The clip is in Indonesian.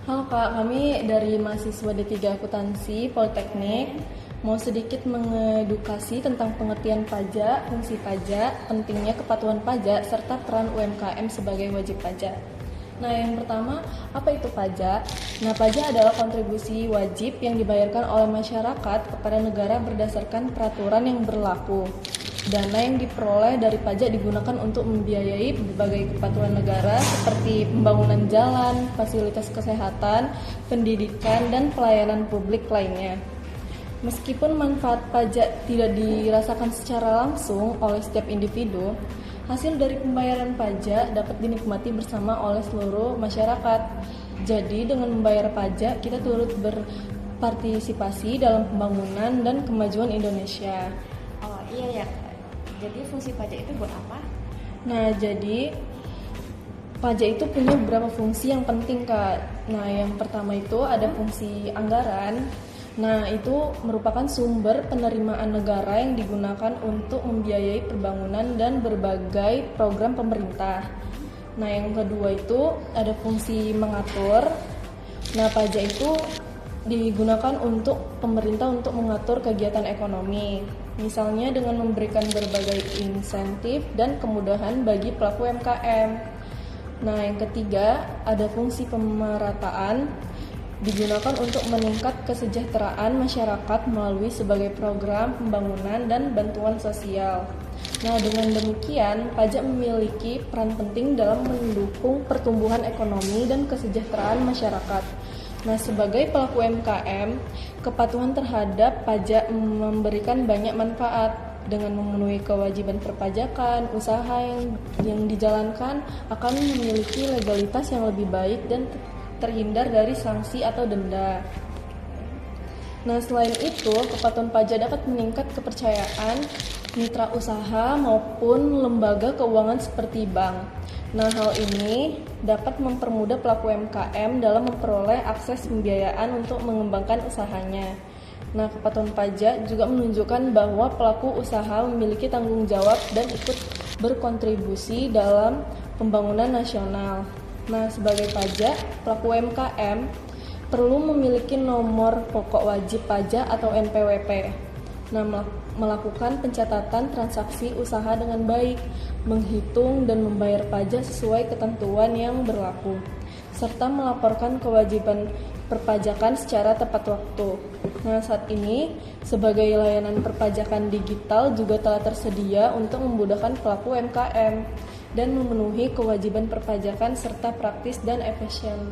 Halo Kak, kami dari mahasiswa D3 Akuntansi Politeknik mau sedikit mengedukasi tentang pengertian pajak, fungsi pajak, pentingnya kepatuhan pajak, serta peran UMKM sebagai wajib pajak. Nah, yang pertama, apa itu pajak? Nah, pajak adalah kontribusi wajib yang dibayarkan oleh masyarakat kepada negara berdasarkan peraturan yang berlaku. Dana yang diperoleh dari pajak digunakan untuk membiayai berbagai kepatuhan negara seperti pembangunan jalan, fasilitas kesehatan, pendidikan, dan pelayanan publik lainnya. Meskipun manfaat pajak tidak dirasakan secara langsung oleh setiap individu, hasil dari pembayaran pajak dapat dinikmati bersama oleh seluruh masyarakat. Jadi, dengan membayar pajak, kita turut berpartisipasi dalam pembangunan dan kemajuan Indonesia. Oh iya ya. Jadi fungsi pajak itu buat apa? Nah, jadi pajak itu punya beberapa fungsi yang penting, Kak. Nah, yang pertama itu ada fungsi anggaran. Nah, itu merupakan sumber penerimaan negara yang digunakan untuk membiayai pembangunan dan berbagai program pemerintah. Nah, yang kedua itu ada fungsi mengatur. Nah, pajak itu digunakan untuk pemerintah untuk mengatur kegiatan ekonomi, misalnya dengan memberikan berbagai insentif dan kemudahan bagi pelaku UMKM. Nah, yang ketiga ada fungsi pemerataan, digunakan untuk meningkat kesejahteraan masyarakat melalui sebagai program pembangunan dan bantuan sosial. Nah, dengan demikian, pajak memiliki peran penting dalam mendukung pertumbuhan ekonomi dan kesejahteraan masyarakat. Nah, sebagai pelaku UMKM, kepatuhan terhadap pajak memberikan banyak manfaat. Dengan memenuhi kewajiban perpajakan, usaha yang dijalankan akan memiliki legalitas yang lebih baik dan terhindar dari sanksi atau denda. Nah, selain itu, kepatuhan pajak dapat meningkat kepercayaan mitra usaha maupun lembaga keuangan seperti bank. Nah, hal ini dapat mempermudah pelaku UMKM dalam memperoleh akses pembiayaan untuk mengembangkan usahanya. Nah, kepatuhan pajak juga menunjukkan bahwa pelaku usaha memiliki tanggung jawab dan ikut berkontribusi dalam pembangunan nasional. Nah, sebagai pajak, pelaku UMKM perlu memiliki nomor pokok wajib pajak atau NPWP. Nah, melakukan pencatatan transaksi usaha dengan baik, menghitung dan membayar pajak sesuai ketentuan yang berlaku, serta melaporkan kewajiban perpajakan secara tepat waktu. Nah, saat ini sebagai layanan perpajakan digital juga telah tersedia untuk memudahkan pelaku UMKM dan memenuhi kewajiban perpajakan serta praktis dan efisien.